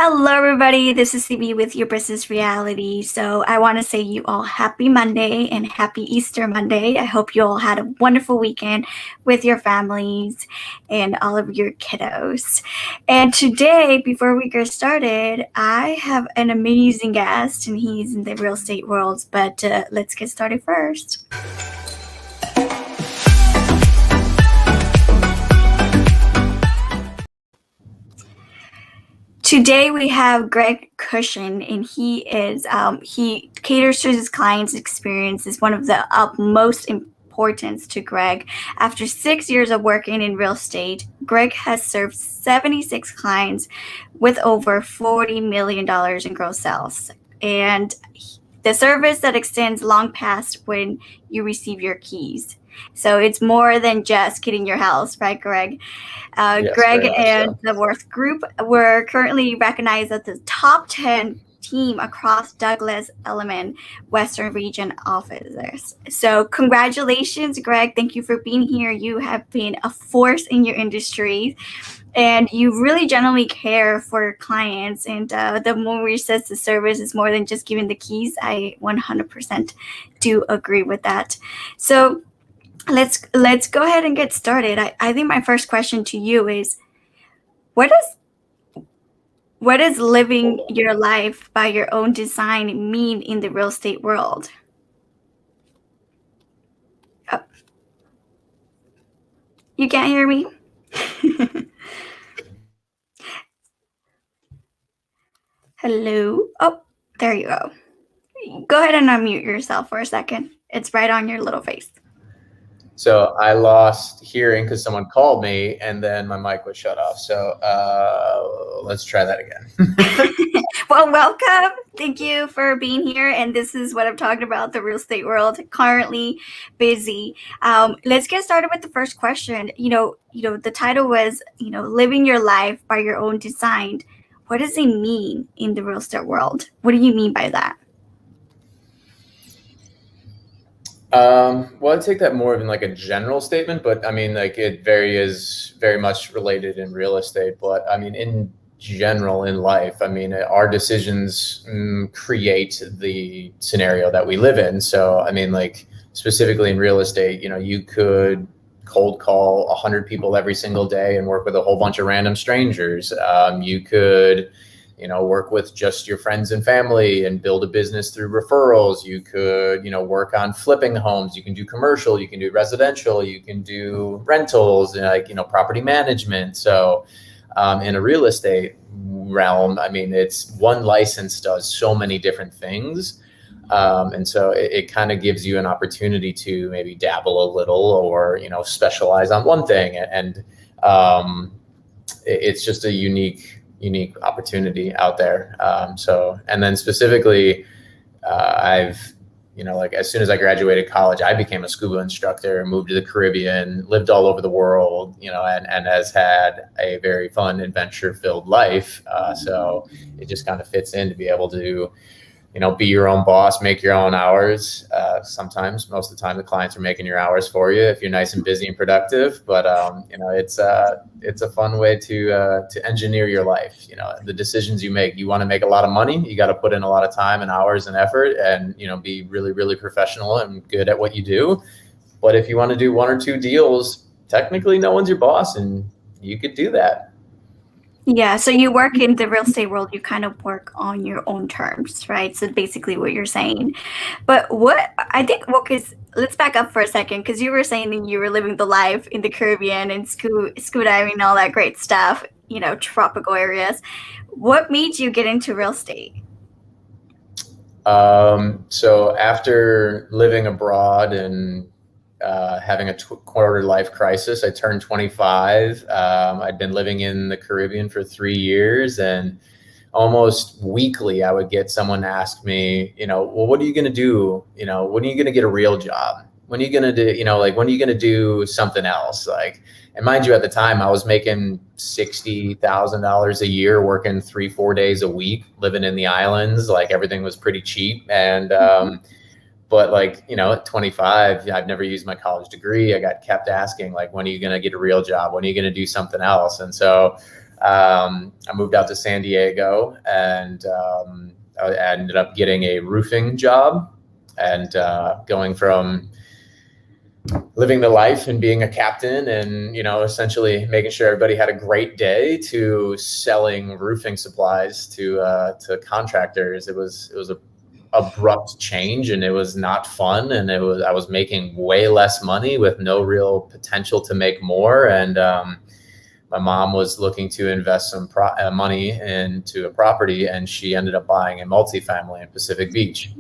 Hello, everybody. This is CB with your business reality. So I want to say you all happy Monday and happy Easter Monday. I hope you all had a wonderful weekend with your families and all of your kiddos. And today, before we get started, I have an amazing guest and he's in the real estate world. But let's get started first. Today we have Greg Kuchan, and he caters to his clients' experience. Is one of the utmost importance to Greg. After 6 years of working in real estate, Greg has served 76 clients with over $40 million in gross sales, and the service that extends long past when you receive your keys. So it's more than just getting your house, right, Greg? Yes, Greg very much and so. the Werth Group were currently recognized as the top 10 team across Douglas Elliman Western Region offices. So congratulations, Greg. Thank you for being here. You have been a force in your industry, and you really genuinely care for your clients. And the movie says the service is more than just giving the keys. I 100% do agree with that. So let's go ahead and get started. I think my first question to you is, what does living your life by your own design mean in the real estate world? Oh, you can't hear me? Hello? Oh, there you go. Go ahead and unmute yourself for a second. It's right on your little face. So I lost hearing because someone called me and then my mic was shut off. So let's try that again. Well, welcome. Thank you for being here. And this is what I'm talking about, the real estate world, currently busy. Let's get started with the first question. The title was, living your life by your own design. What does it mean in the real estate world? What do you mean by that? Well, I'd take that more of in like a general statement, but I mean, like it is very much related in real estate. But I mean, in general in life, I mean, our decisions create the scenario that we live in. So, I mean, like specifically in real estate, you could cold call 100 people every single day and work with a whole bunch of random strangers. You could work with just your friends and family and build a business through referrals. You could, work on flipping homes. You can do commercial, you can do residential, you can do rentals, property management. So in a real estate realm, I mean, it's one license does so many different things. And so it kind of gives you an opportunity to maybe dabble a little or, specialize on one thing. And it's just a unique opportunity out there. And then specifically, I've, like as soon as I graduated college, I became a scuba instructor, moved to the Caribbean, lived all over the world, and has had a very fun adventure filled life. So it just kind of fits in to be able to, be your own boss, make your own hours. Sometimes, most of the time, the clients are making your hours for you if you're nice and busy and productive. But it's a fun way to engineer your life. The decisions you make. You want to make a lot of money. You got to put in a lot of time and hours and effort, and be really, really professional and good at what you do. But if you want to do one or two deals, technically, no one's your boss, and you could do that. Yeah, so you work in the real estate world, you kind of work on your own terms, right? So basically what you're saying. But because let's back up for a second, because you were saying that you were living the life in the Caribbean and scuba diving and all that great stuff, tropical areas. What made you get into real estate? So after living abroad and having a quarter life crisis, I turned 25. I'd been living in the Caribbean for 3 years, and almost weekly I would get someone ask me, well, what are you going to do? When are you going to get a real job? When are you going to do, when are you going to do something else? And mind you, at the time I was making $60,000 a year, working 3-4 days a week, living in the islands. Everything was pretty cheap. And, but at 25, I've never used my college degree. I got kept asking, when are you going to get a real job? When are you going to do something else? And so I moved out to San Diego, and I ended up getting a roofing job, and going from living the life and being a captain and, essentially making sure everybody had a great day to selling roofing supplies to contractors. It was a abrupt change, and it was not fun, and I was making way less money with no real potential to make more. And my mom was looking to invest some money into a property, and she ended up buying a multifamily in Pacific Beach.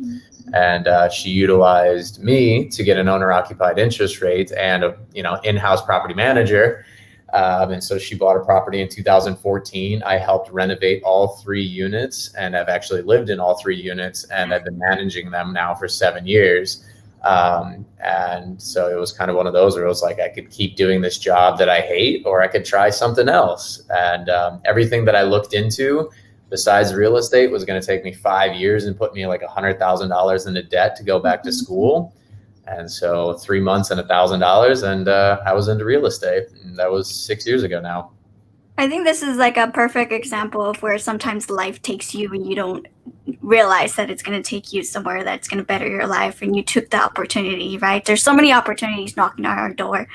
And she utilized me to get an owner-occupied interest rate and a in-house property manager. And so she bought a property in 2014. I helped renovate all 3 units, and I've actually lived in all 3 units, and I've been managing them now for 7 years. And so it was kind of one of those where it was like I could keep doing this job that I hate, or I could try something else. And everything that I looked into besides real estate was going to take me 5 years and put me like $100,000 into debt to go back to school. And so 3 months and $1,000, and I was into real estate, and that was 6 years ago now. I think this is like a perfect example of where sometimes life takes you and you don't realize that it's going to take you somewhere that's going to better your life, and you took the opportunity, right? There's so many opportunities knocking on our door,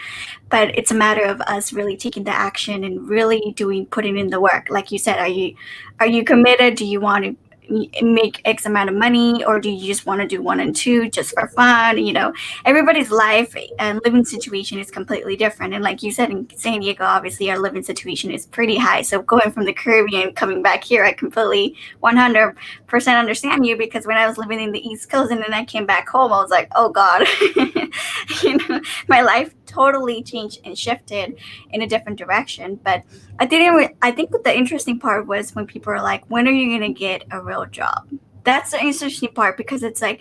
but it's a matter of us really taking the action and really putting in the work. Like you said, are you committed? Do you want to make X amount of money, or do you just want to do 1 and 2 just for fun? Everybody's life and living situation is completely different. And like you said, in San Diego, obviously our living situation is pretty high. So going from the Caribbean coming back here, I completely 100% understand you, because when I was living in the East Coast and then I came back home, I was like, oh God, my life totally changed and shifted in a different direction. But I think the interesting part was when people are like, when are you going to get a real job? That's the interesting part, because it's like,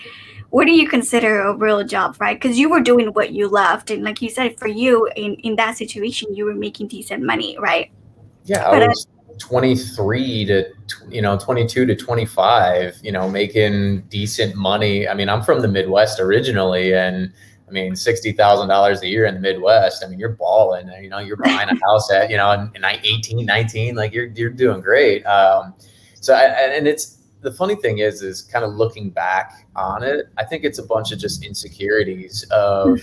what do you consider a real job, right? Because you were doing what you loved. And like you said, for you in that situation, you were making decent money, right? Yeah, I was 23 to 22 to 25, making decent money. I mean, I'm from the Midwest originally, and I mean, $60,000 a year in the Midwest. I mean, you're balling. You're buying a house at in 18, 19. Like you're doing great. And it's the funny thing is kind of looking back on it. I think it's a bunch of just insecurities of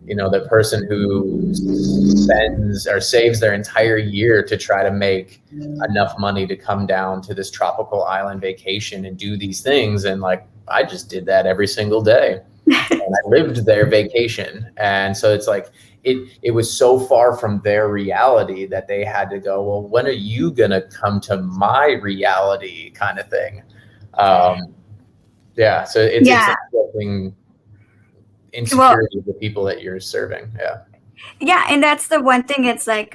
the person who spends or saves their entire year to try to make enough money to come down to this tropical island vacation and do these things. And like, I just did that every single day. And I lived their vacation. And so it's like, it was so far from their reality that they had to go, well, when are you going to come to my reality kind of thing? So it's interesting insecurity of the people that you're serving. Yeah, and that's the one thing. It's like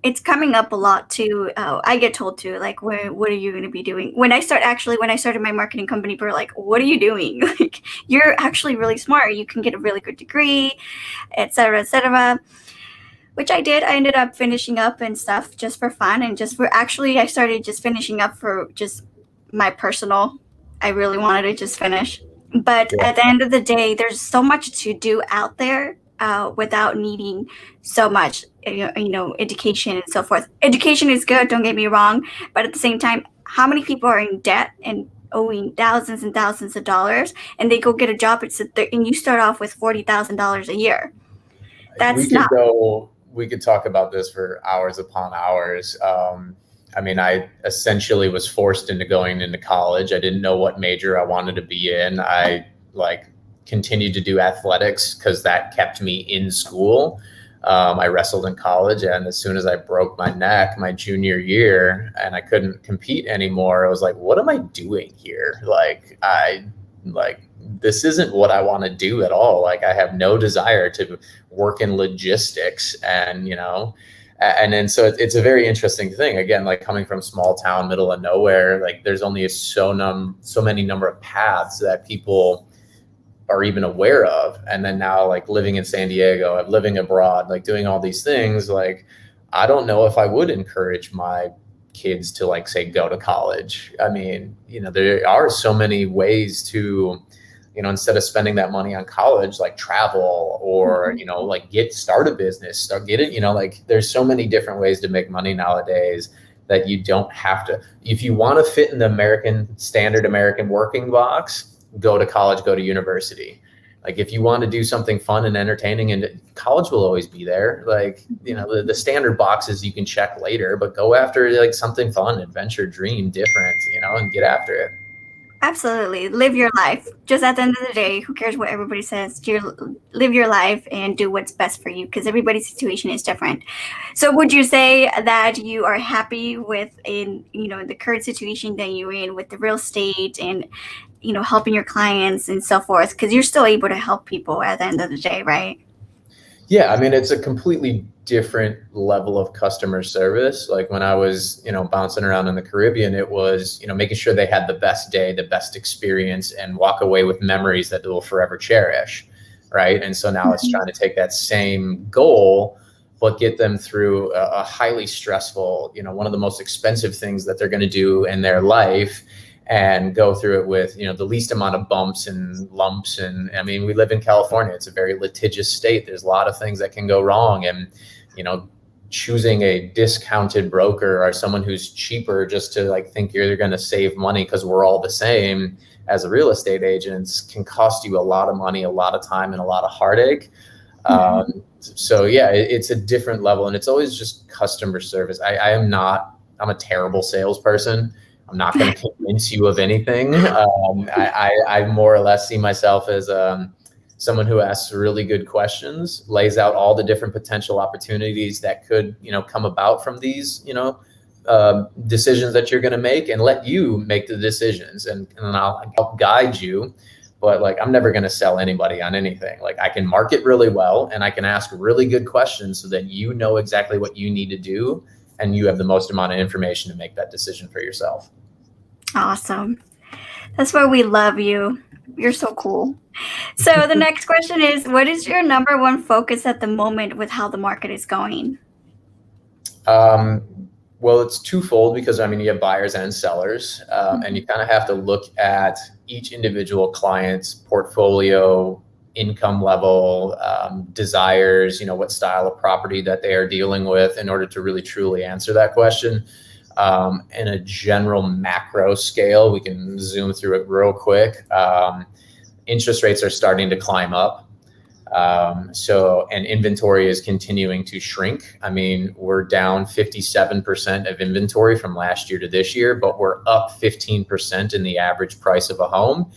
it's coming up a lot too. I get told too, like, what are you going to be doing? When I started my marketing company, people were like, what are you doing? Like, you're actually really smart. You can get a really good degree, et cetera, which I did. I ended up finishing up and stuff just for fun, and I started just finishing up for just my personal. I really wanted to just finish. But at the end of the day, there's so much to do out there without needing so much, education and so forth. Education is good, don't get me wrong. But at the same time, how many people are in debt and owing thousands and thousands of dollars, and they go get a job and you start off with $40,000 a year? We could talk about this for hours upon hours. I mean, I essentially was forced into going into college. I didn't know what major I wanted to be in. I continued to do athletics because that kept me in school. I wrestled in college, and as soon as I broke my neck my junior year and I couldn't compete anymore, I was like, what am I doing here? This isn't what I want to do at all. Like, I have no desire to work in logistics, and then so it's a very interesting thing. Again, like coming from small town, middle of nowhere, like there's only so many number of paths that people are even aware of. And then now, like living in San Diego, I'm living abroad, like doing all these things, like I don't know if I would encourage my kids to say go to college. I mean, there are so many ways to, instead of spending that money on college, like travel or, start a business, there's so many different ways to make money nowadays that you don't have to. If you want to fit in the standard American working box, go to college, go to university. Like if you want to do something fun and entertaining, and college will always be there. Like, the standard boxes you can check later, but go after like something fun, adventure, dream, different, and get after it. Absolutely. Live your life. Just at the end of the day, who cares what everybody says? Live your life and do what's best for you, because everybody's situation is different. So would you say that you are happy with the current situation that you're in with the real estate and, helping your clients and so forth? Because you're still able to help people at the end of the day, right? Yeah, I mean, it's a completely different level of customer service. Like when I was, bouncing around in the Caribbean, it was, making sure they had the best day, the best experience, and walk away with memories that they will forever cherish, right? And so now it's trying to take that same goal, but get them through a highly stressful, one of the most expensive things that they're going to do in their life, and go through it with, the least amount of bumps and lumps. And I mean, we live in California. It's a very litigious state. There's a lot of things that can go wrong. And, choosing a discounted broker or someone who's cheaper just to like think you're going to save money because we're all the same as a real estate agents can cost you a lot of money, a lot of time, and a lot of heartache. So yeah, it's a different level, and it's always just customer service. I'm a terrible salesperson. I'm not going to convince you of anything. I more or less see myself as someone who asks really good questions, lays out all the different potential opportunities that could, come about from these, decisions that you're going to make, and let you make the decisions, and I'll help guide you. But like, I'm never going to sell anybody on anything. Like I can market really well, and I can ask really good questions so that you know exactly what you need to do, and you have the most amount of information to make that decision for yourself. Awesome. That's why we love you. You're so cool. So the next question is, what is your number one focus at the moment with how the market is going? Well, it's twofold, because I mean, you have buyers and sellers, and you kind of have to look at each individual client's portfolio, income level, desires, what style of property that they are dealing with, in order to really truly answer that question. In a general macro scale, we can zoom through it real quick. Interest rates are starting to climb up. And inventory is continuing to shrink. I mean, we're down 57% of inventory from last year to this year, but we're up 15% in the average price of a home.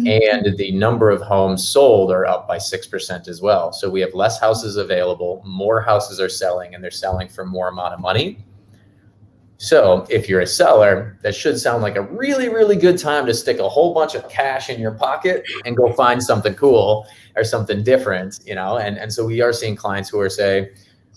And the number of homes sold are up by 6% as well. So we have less houses available, more houses are selling, and they're selling for more amount of money. So if you're a seller, that should sound like a really, really good time to stick a whole bunch of cash in your pocket and go find something cool or something different, and so we are seeing clients who are, say,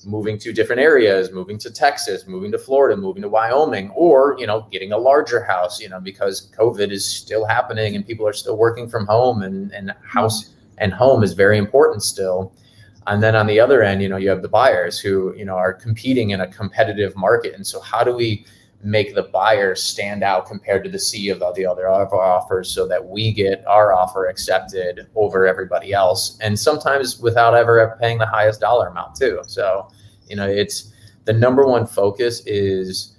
moving to different areas, moving to Texas, moving to Florida, moving to Wyoming, or, getting a larger house, because COVID is still happening and people are still working from home, and house and home is very important still. And then on the other end, you have the buyers who, are competing in a competitive market. And so how do we make the buyer stand out compared to the sea of the other offers, so that we get our offer accepted over everybody else, and sometimes without ever paying the highest dollar amount too. So, it's the number one focus is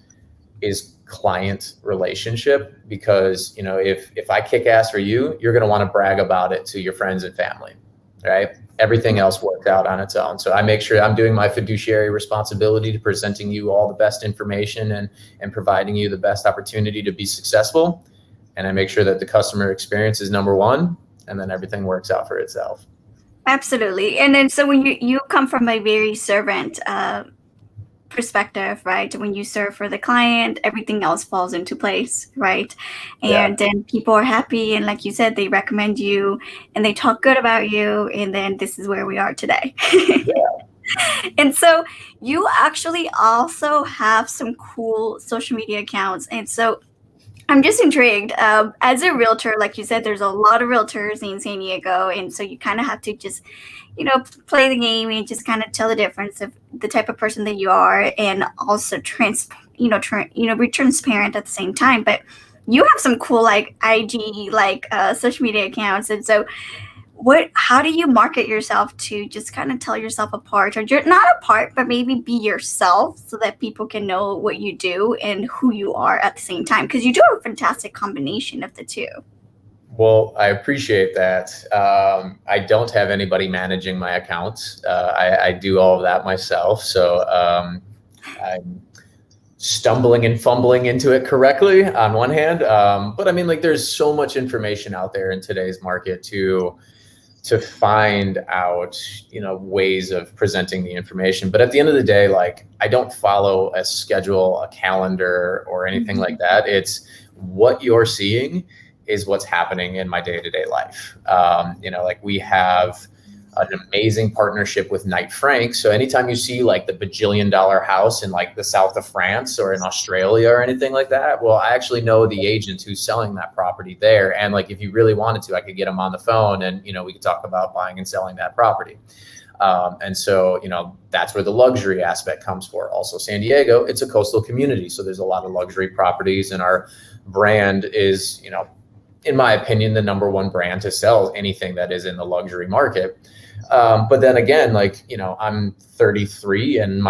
client relationship, because, if I kick ass for you, you're going to want to brag about it to your friends and family, right? Everything else worked out on its own. So I make sure I'm doing my fiduciary responsibility to presenting you all the best information and providing you the best opportunity to be successful. And I make sure that the customer experience is number one, and then everything works out for itself. Absolutely. And then so when you come from a very servant perspective, right? When you serve for the client, everything else falls into place, right? And then people are happy, and like you said, they recommend you and they talk good about you, and then this is where we are today. And so you actually also have some cool social media accounts, and so I'm just intrigued. As a realtor, like you said, there's a lot of realtors in San Diego, and so you kind of have to just play the game and just kind of tell the difference of the type of person that you are, and also be transparent at the same time. But you have some cool like IG social media accounts, and so how do you market yourself to just kind of tell yourself apart, or you're not apart, but maybe be yourself so that people can know what you do and who you are at the same time? Because you do have a fantastic combination of the two. Well, I appreciate that. I don't have anybody managing my accounts. I do all of that myself. So I'm stumbling and fumbling into it correctly on one hand. But I mean, like, there's so much information out there in today's market to find out, ways of presenting the information. But at the end of the day, like, I don't follow a schedule, a calendar, or anything like that. It's what you're seeing is what's happening in my day-to-day life. Like, we have an amazing partnership with Knight Frank. So anytime you see like the bajillion-dollar house in like the south of France or in Australia or anything like that, well, I actually know the agent who's selling that property there. And like, if you really wanted to, I could get him on the phone and, we could talk about buying and selling that property. And so, that's where the luxury aspect comes for. Also, San Diego, it's a coastal community. So there's a lot of luxury properties, and our brand is, in my opinion, the number one brand to sell anything that is in the luxury market. But then again, like, I'm 33 and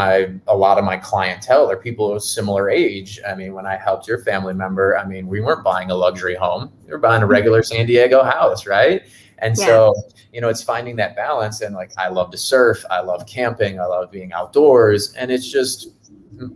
a lot of my clientele are people of similar age. I mean, when I helped your family member, I mean, we weren't buying a luxury home. We were buying a regular San Diego house, right? And so, it's finding that balance. And like, I love to surf. I love camping. I love being outdoors. And it's just,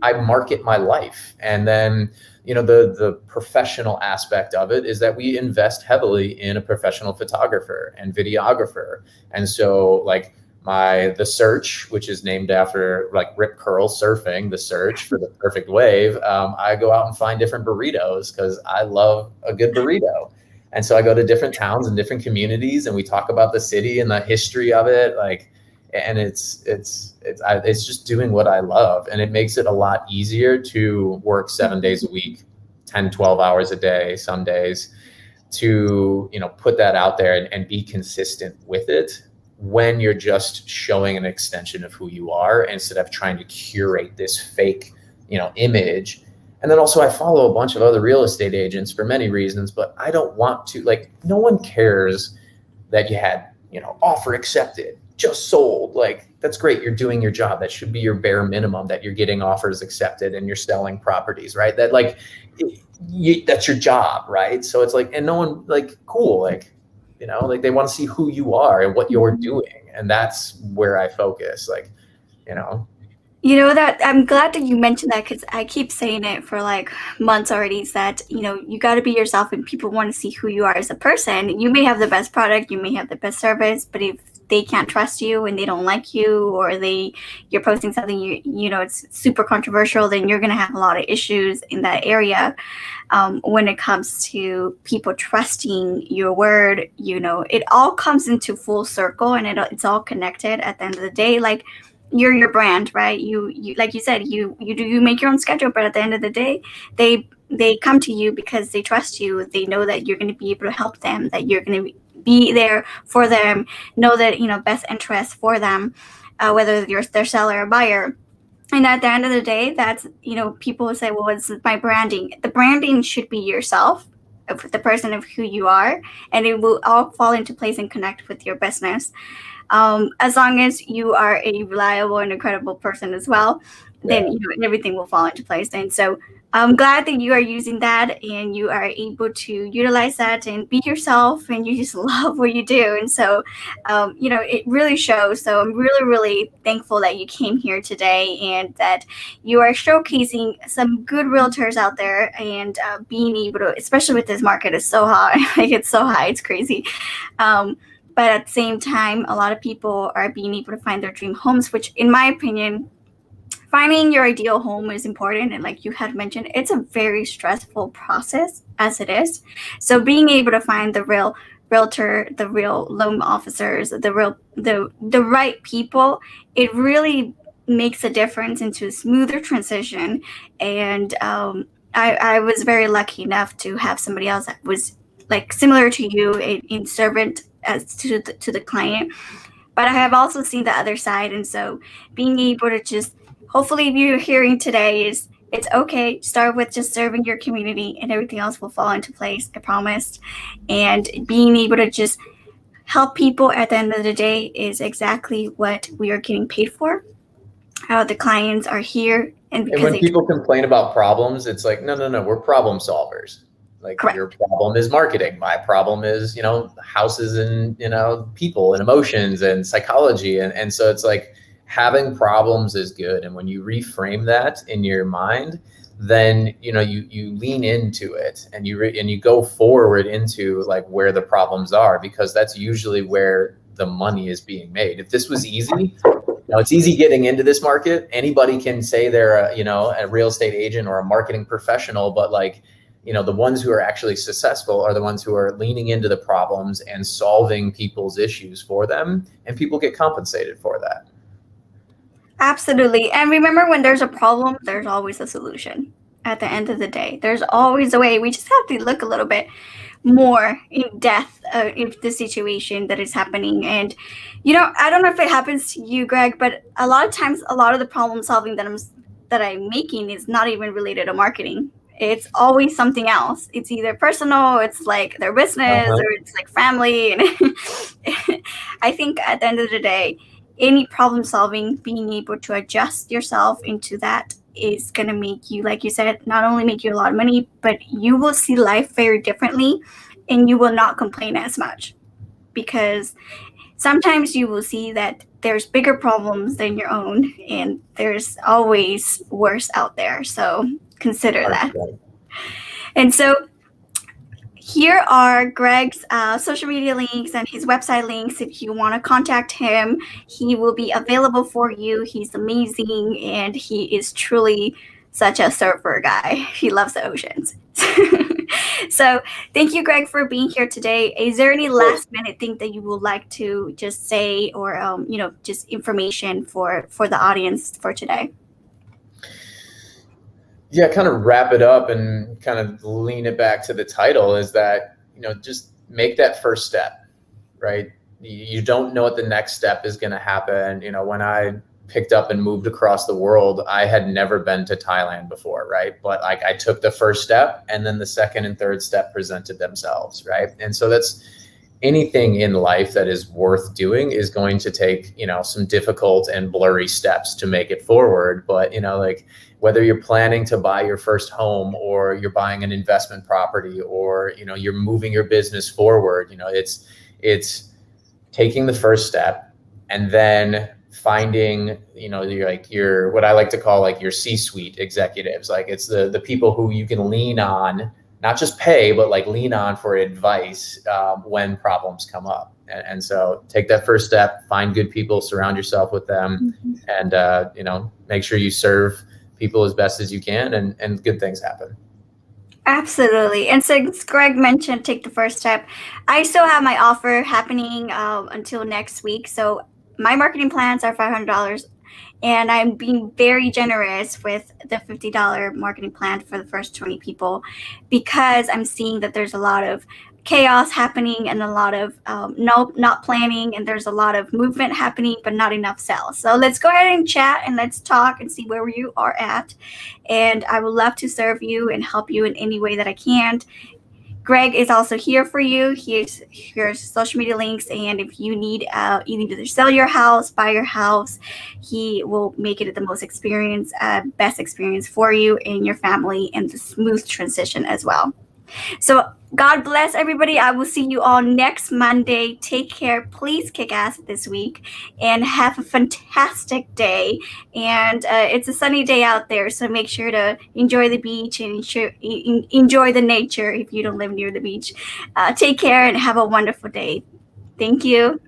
I market my life. And then, the professional aspect of it is that we invest heavily in a professional photographer and videographer. And so like the search, which is named after like Rip Curl surfing, the search for the perfect wave. I go out and find different burritos because I love a good burrito. And so I go to different towns and different communities, and we talk about the city and the history of it. Like, and it's just doing what I love. And it makes it a lot easier to work 7 days a week, 10, 12 hours a day, some days, to, put that out there and be consistent with it when you're just showing an extension of who you are instead of trying to curate this fake, image. And then also I follow a bunch of other real estate agents for many reasons, but I don't want to, like, no one cares that you had, offer accepted, just sold. Like, that's great. You're doing your job. That should be your bare minimum, that you're getting offers accepted and you're selling properties, right? That like, that's your job, right? So it's like, and no one, like, cool. Like, like, they want to see who you are and what you're doing. And that's where I focus, like, that I'm glad that you mentioned that, because I keep saying it for like months already, is that, you got to be yourself and people want to see who you are as a person. You may have the best product, you may have the best service, but if they can't trust you and they don't like you, or you're posting something, it's super controversial, then you're going to have a lot of issues in that area. When it comes to people trusting your word, it all comes into full circle, and it's all connected at the end of the day. Like, you're your brand, right? You like you said, you make your own schedule, but at the end of the day, they come to you because they trust you. They know that you're going to be able to help them, that you're going to be there for them, know that, best interest for them, whether you're their seller or buyer. And at the end of the day, that's, people will say, well, it's my branding. The branding should be yourself, the person of who you are, and it will all fall into place and connect with your business. As long as you are a reliable and incredible person as well, then everything will fall into place. And so I'm glad that you are using that and you are able to utilize that and be yourself, and you just love what you do. And so, it really shows. So I'm really, really thankful that you came here today and that you are showcasing some good realtors out there, and being able to, especially with this market, is so high. Like, it's so high, it's crazy. But at the same time, a lot of people are being able to find their dream homes, which, in my opinion, finding your ideal home is important. And like you had mentioned, it's a very stressful process as it is. So being able to find the real realtor, the real loan officers, the right people, it really makes a difference into a smoother transition. And I was very lucky enough to have somebody else that was like similar to you in servant as to the client. But I have also seen the other side. And so being able to just, hopefully if you're hearing today, is it's okay. Start with just serving your community and everything else will fall into place, I promise. And being able to just help people at the end of the day is exactly what we are getting paid for. The clients are here, and And when people complain about problems, it's like, no, we're problem solvers. Like, correct. your problem is marketing. My problem is, houses and, people and emotions and psychology. And so it's like, having problems is good. And when you reframe that in your mind, then, you lean into it, and you go forward into like where the problems are, because that's usually where the money is being made. If this was easy, it's easy getting into this market. Anybody can say they're a real estate agent or a marketing professional, but like, the ones who are actually successful are the ones who are leaning into the problems and solving people's issues for them, and people get compensated for that. Absolutely. And remember, when there's a problem, there's always a solution. At the end of the day, there's always a way. We just have to look a little bit more in depth in the situation that is happening. And, I don't know if it happens to you, Greg, but a lot of times, a lot of the problem solving that I'm making is not even related to marketing. It's always something else. It's either personal, it's like their business, or it's like family. And I think at the end of the day, any problem solving, being able to adjust yourself into that is going to make you, like you said, not only make you a lot of money, but you will see life very differently, and you will not complain as much, because sometimes you will see that there's bigger problems than your own, and there's always worse out there. So consider that. And so here are Greg's social media links and his website links. If you want to contact him, he will be available for you. He's amazing, and he is truly such a surfer guy. He loves the oceans. So thank you, Greg, for being here today. Is there any last minute thing that you would like to just say, or just information for the audience for today? Yeah, kind of wrap it up and kind of lean it back to the title, is that, just make that first step, right? You don't know what the next step is going to happen. When I picked up and moved across the world, I had never been to Thailand before, right? But like, I took the first step, and then the second and third step presented themselves, right? And so that's anything in life that is worth doing is going to take, some difficult and blurry steps to make it forward. But, like, whether you're planning to buy your first home, or you're buying an investment property, or, you're moving your business forward, it's taking the first step, and then finding, your what I like to call like your C-suite executives. Like, it's the people who you can lean on, not just pay, but like lean on for advice when problems come up. And so take that first step, find good people, surround yourself with them, and make sure you serve people as best as you can, and good things happen. Absolutely. And since Greg mentioned take the first step, I still have my offer happening until next week. So my marketing plans are $500, and I'm being very generous with the $50 marketing plan for the first 20 people, because I'm seeing that there's a lot of chaos happening, and a lot of not planning, and there's a lot of movement happening, but not enough sales. So let's go ahead and chat, and let's talk and see where you are at. And I would love to serve you and help you in any way that I can. Greg is also here for you. Here's your social media links, and if you need either sell your house, buy your house, he will make it the most best experience for you and your family, and the smooth transition as well. So God bless everybody. I will see you all next Monday. Take care. Please kick ass this week, and have a fantastic day. And it's a sunny day out there, so make sure to enjoy the beach and enjoy the nature if you don't live near the beach. Take care and have a wonderful day. Thank you.